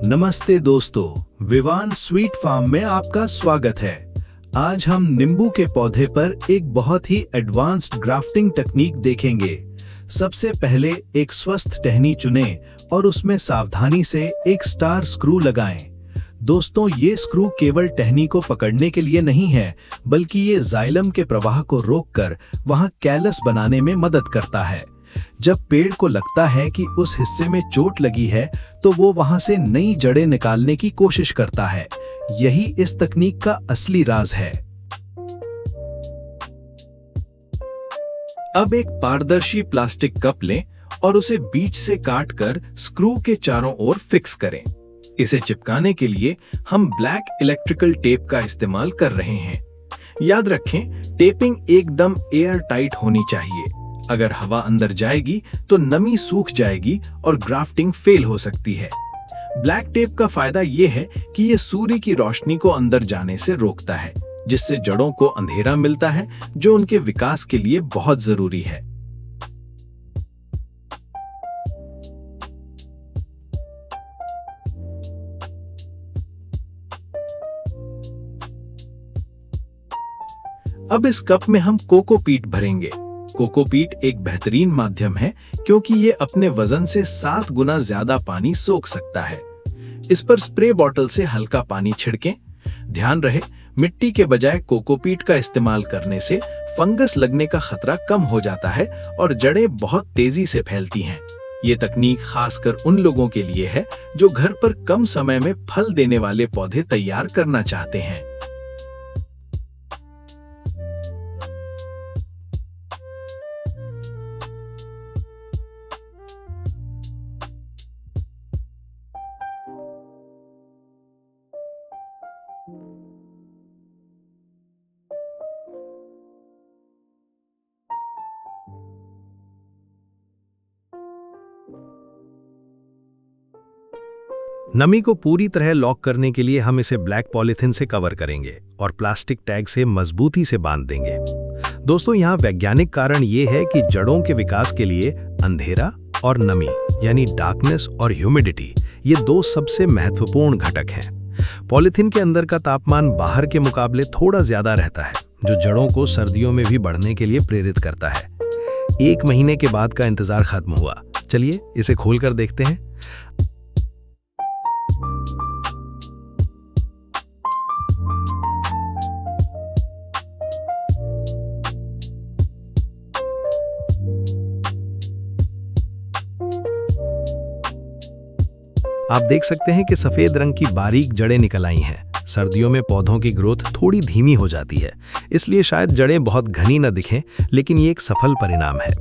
नमस्ते दोस्तों, Vivaan sweet farm में आपका स्वागत है। आज हम नींबू के पौधे पर एक बहुत ही एडवांस्ड ग्राफ्टिंग टेक्निक देखेंगे। सबसे पहले एक स्वस्थ टहनी चुनें और उसमें सावधानी से एक स्टार स्क्रू लगाएं। दोस्तों, ये स्क्रू केवल टहनी को पकड़ने के लिए नहीं है, बल्कि ये जाइलम के प्रवाह को रोककर वहां कैलस बनाने में मदद करता है। जब पेड़ को लगता है कि उस हिस्से में चोट लगी है, तो वो वहां से नई जड़ें निकालने की कोशिश करता है। यही इस तकनीक का असली राज है। अब एक पारदर्शी प्लास्टिक कप लें और उसे बीच से काटकर स्क्रू के चारों ओर फिक्स करें। इसे चिपकाने के लिए हम ब्लैक इलेक्ट्रिकल टेप का इस्तेमाल कर रहे हैं। याद रखें, टेपिंग एकदम एयर टाइट होनी चाहिए। अगर हवा अंदर जाएगी तो नमी सूख जाएगी और ग्राफ्टिंग फेल हो सकती है। ब्लैक टेप का फायदा यह है कि यह सूर्य की रोशनी को अंदर जाने से रोकता है, जिससे जड़ों को अंधेरा मिलता है, जो उनके विकास के लिए बहुत जरूरी है। अब इस कप में हम कोकोपीट भरेंगे। कोकोपीट एक बेहतरीन माध्यम है क्योंकि ये अपने वजन से 7 गुना ज्यादा पानी सोख सकता है। इस पर स्प्रे बॉटल से हल्का पानी छिड़कें। ध्यान रहे, मिट्टी के बजाय कोकोपीट का इस्तेमाल करने से फंगस लगने का खतरा कम हो जाता है और जड़ें बहुत तेजी से फैलती हैं। ये तकनीक खासकर उन लोगों के लिए है जो घर पर कम समय में फल देने वाले पौधे तैयार करना चाहते हैं। नमी को पूरी तरह लॉक करने के लिए हम इसे ब्लैक पॉलीथिन से कवर करेंगे और प्लास्टिक टैग से मजबूती से बांध देंगे। दोस्तों, यहाँ वैज्ञानिक कारण ये है कि जड़ों के विकास के लिए अंधेरा और नमी यानी डार्कनेस और ह्यूमिडिटी ये दो सबसे महत्वपूर्ण घटक हैं। पॉलीथिन के अंदर का तापमान बाहर के मुकाबले थोड़ा ज्यादा रहता है, जो जड़ों को सर्दियों में भी बढ़ने के लिए प्रेरित करता है। 1 महीने के बाद का इंतजार खत्म हुआ। चलिए इसे खोलकर देखते हैं। आप देख सकते हैं कि सफेद रंग की बारीक जड़ें निकल आई हैं। सर्दियों में पौधों की ग्रोथ थोड़ी धीमी हो जाती है, इसलिए शायद जड़ें बहुत घनी न दिखें, लेकिन ये एक सफल परिणाम है।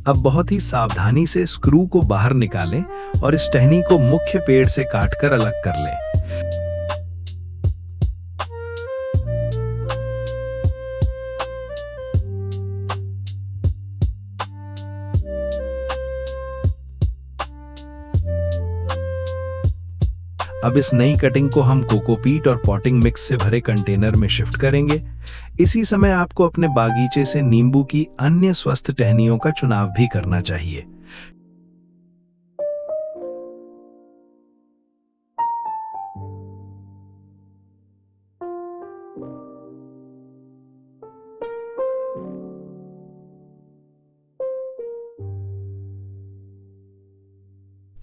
अब बहुत ही सावधानी से स्क्रू को बाहर निकालें और इस टहनी को मुख्य पेड़ से काटकर अलग कर लें। अब इस नई कटिंग को हम कोकोपीट और पॉटिंग मिक्स से भरे कंटेनर में शिफ्ट करेंगे। इसी समय आपको अपने बागीचे से नींबू की अन्य स्वस्थ टहनियों का चुनाव भी करना चाहिए।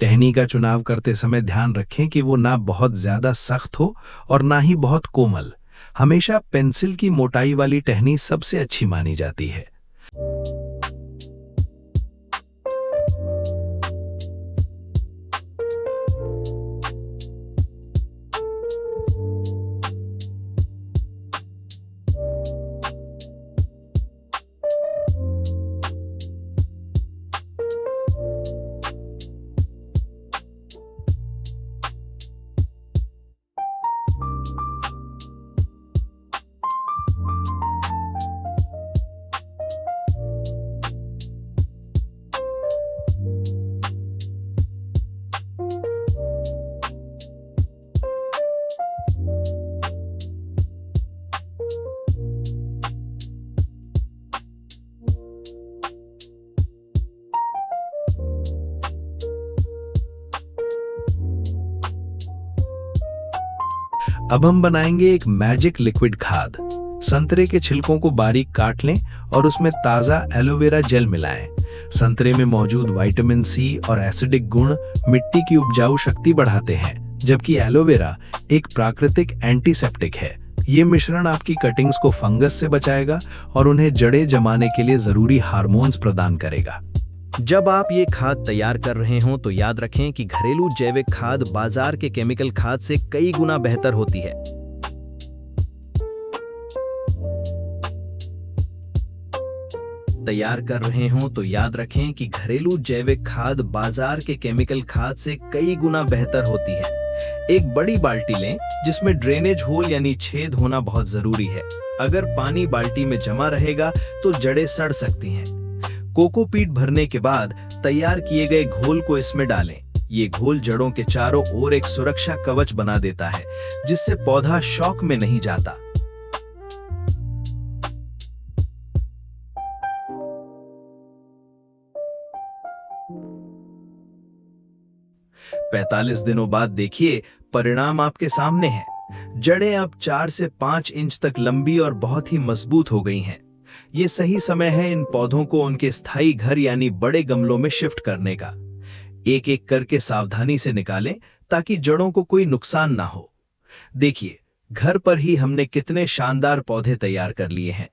टहनी का चुनाव करते समय ध्यान रखें कि वो ना बहुत ज्यादा सख्त हो और ना ही बहुत कोमल। हमेशा पेंसिल की मोटाई वाली टहनी सबसे अच्छी मानी जाती है। अब हम बनाएंगे एक मैजिक लिक्विड खाद। संतरे के छिलकों को बारीक काट लें और उसमें ताज़ा एलोवेरा जेल मिलाएं। संतरे में मौजूद विटामिन सी और एसिडिक गुण मिट्टी की उपजाऊ शक्ति बढ़ाते हैं, जबकि एलोवेरा एक प्राकृतिक एंटीसेप्टिक है। ये मिश्रण आपकी कटिंग्स को फंगस से बचाएगा और उन्हें जड़ें जमाने के लिए जरूरी हार्मोन्स प्रदान करेगा। जब आप ये खाद तैयार कर रहे हों तो याद रखें कि घरेलू जैविक खाद बाजार के केमिकल खाद से कई गुना बेहतर होती है। तैयार कर रहे हों तो याद रखें कि घरेलू जैविक खाद बाजार के केमिकल खाद से कई गुना बेहतर होती है। एक बड़ी बाल्टी लें जिसमें ड्रेनेज होल यानी छेद होना बहुत जरूरी है। अगर पानी बाल्टी में जमा रहेगा तो जड़ें सड़ सकती हैं। कोकोपीट भरने के बाद तैयार किए गए घोल को इसमें डालें। ये घोल जड़ों के चारों ओर एक सुरक्षा कवच बना देता है, जिससे पौधा शॉक में नहीं जाता। पैंतालीस दिनों बाद देखिए, परिणाम आपके सामने हैं। जड़ें अब 4 से 5 इंच तक लंबी और बहुत ही मजबूत हो गई हैं। ये सही समय है इन पौधों को उनके स्थायी घर यानी बड़े गमलों में शिफ्ट करने का। एक एक करके सावधानी से निकालें ताकि जड़ों को कोई नुकसान ना हो। देखिए, घर पर ही हमने कितने शानदार पौधे तैयार कर लिए हैं।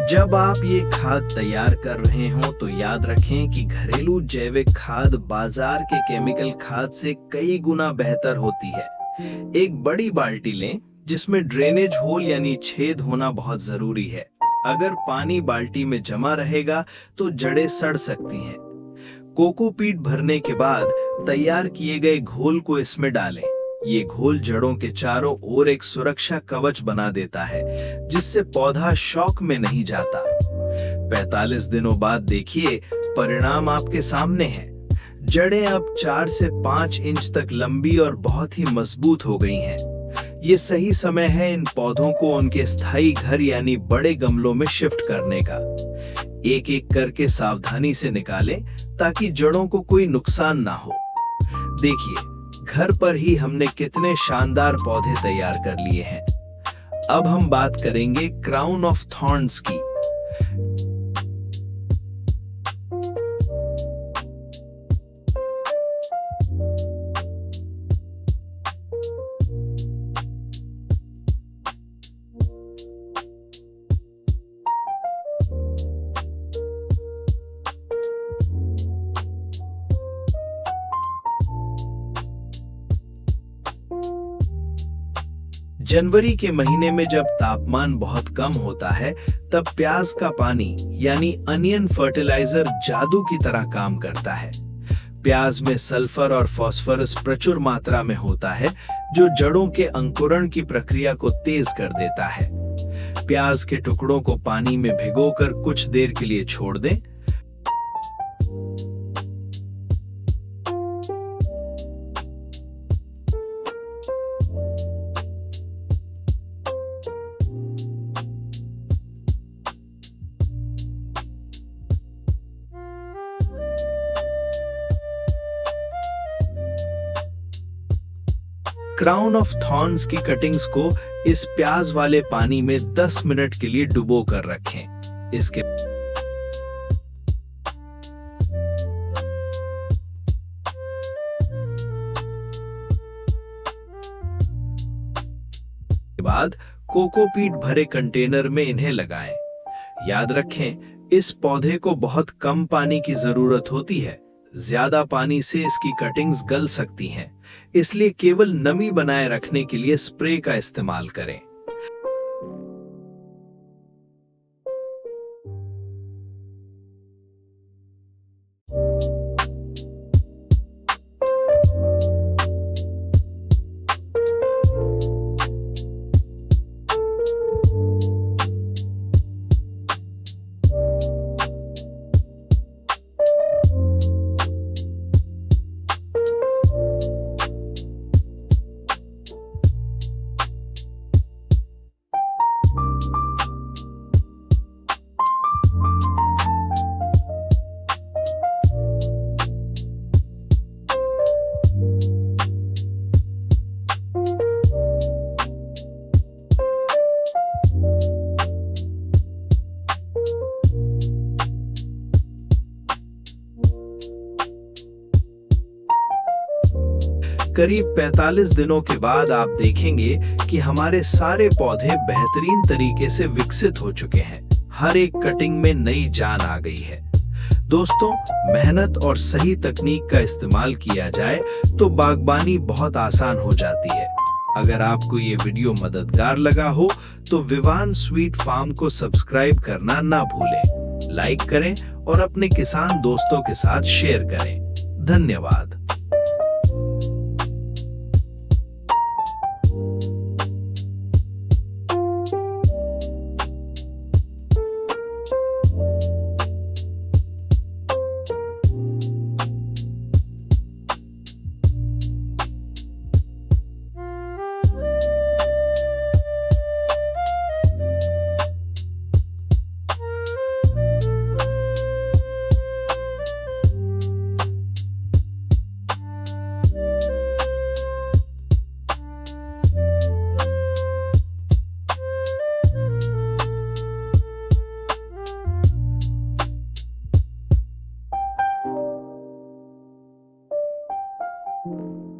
जब आप ये खाद तैयार कर रहे हों तो याद रखें कि घरेलू जैविक खाद बाजार के केमिकल खाद से कई गुना बेहतर होती है। एक बड़ी बाल्टी लें जिसमें ड्रेनेज होल यानी छेद होना बहुत जरूरी है। अगर पानी बाल्टी में जमा रहेगा तो जड़ें सड़ सकती हैं। कोकोपीट भरने के बाद तैयार किए गए घोल को इसमें डालें। ये घोल जड़ों के चारों ओर एक सुरक्षा कवच बना देता है, जिससे पौधा शॉक में नहीं जाता। 45 दिनों बाद देखिए, परिणाम आपके सामने हैं। जड़ें अब 4 से 5 इंच तक लंबी और बहुत ही मजबूत हो गई हैं। ये सही समय है इन पौधों को उनके स्थायी घर यानी बड़े गमलों में शिफ्ट करने का। एक एक करके सावधानी से निकालें ताकि जड़ों को कोई नुकसान ना हो। देखिए, घर पर ही हमने कितने शानदार पौधे तैयार कर लिए हैं। अब हम बात करेंगे क्राउन ऑफ थॉर्न्स की। जनवरी के महीने में जब तापमान बहुत कम होता है, तब प्याज का पानी यानी अनियन फर्टिलाइजर जादू की तरह काम करता है। प्याज में सल्फर और फास्फोरस प्रचुर मात्रा में होता है, जो जड़ों के अंकुरण की प्रक्रिया को तेज कर देता है। प्याज के टुकड़ों को पानी में भिगोकर कुछ देर के लिए छोड़ दें। क्राउन ऑफ थॉर्न्स की कटिंग्स को इस प्याज वाले पानी में 10 मिनट के लिए डुबो कर रखें। इसके बाद कोकोपीट भरे कंटेनर में इन्हें लगाएं। याद रखें, इस पौधे को बहुत कम पानी की जरूरत होती है। ज्यादा पानी से इसकी कटिंग्स गल सकती हैं, इसलिए केवल नमी बनाए रखने के लिए स्प्रे का इस्तेमाल करें। करीब 45 दिनों के बाद आप देखेंगे कि हमारे सारे पौधे बेहतरीन तरीके से विकसित हो चुके हैं। हर एक कटिंग में नई जान आ गई है। दोस्तों, मेहनत और सही तकनीक का इस्तेमाल किया जाए तो बागबानी बहुत आसान हो जाती है। अगर आपको ये वीडियो मददगार लगा हो तो विवान स्वीट फार्म को सब्सक्राइब करना ना भूलें, लाइक करें और अपने किसान दोस्तों के साथ शेयर करें। धन्यवाद। Thank you.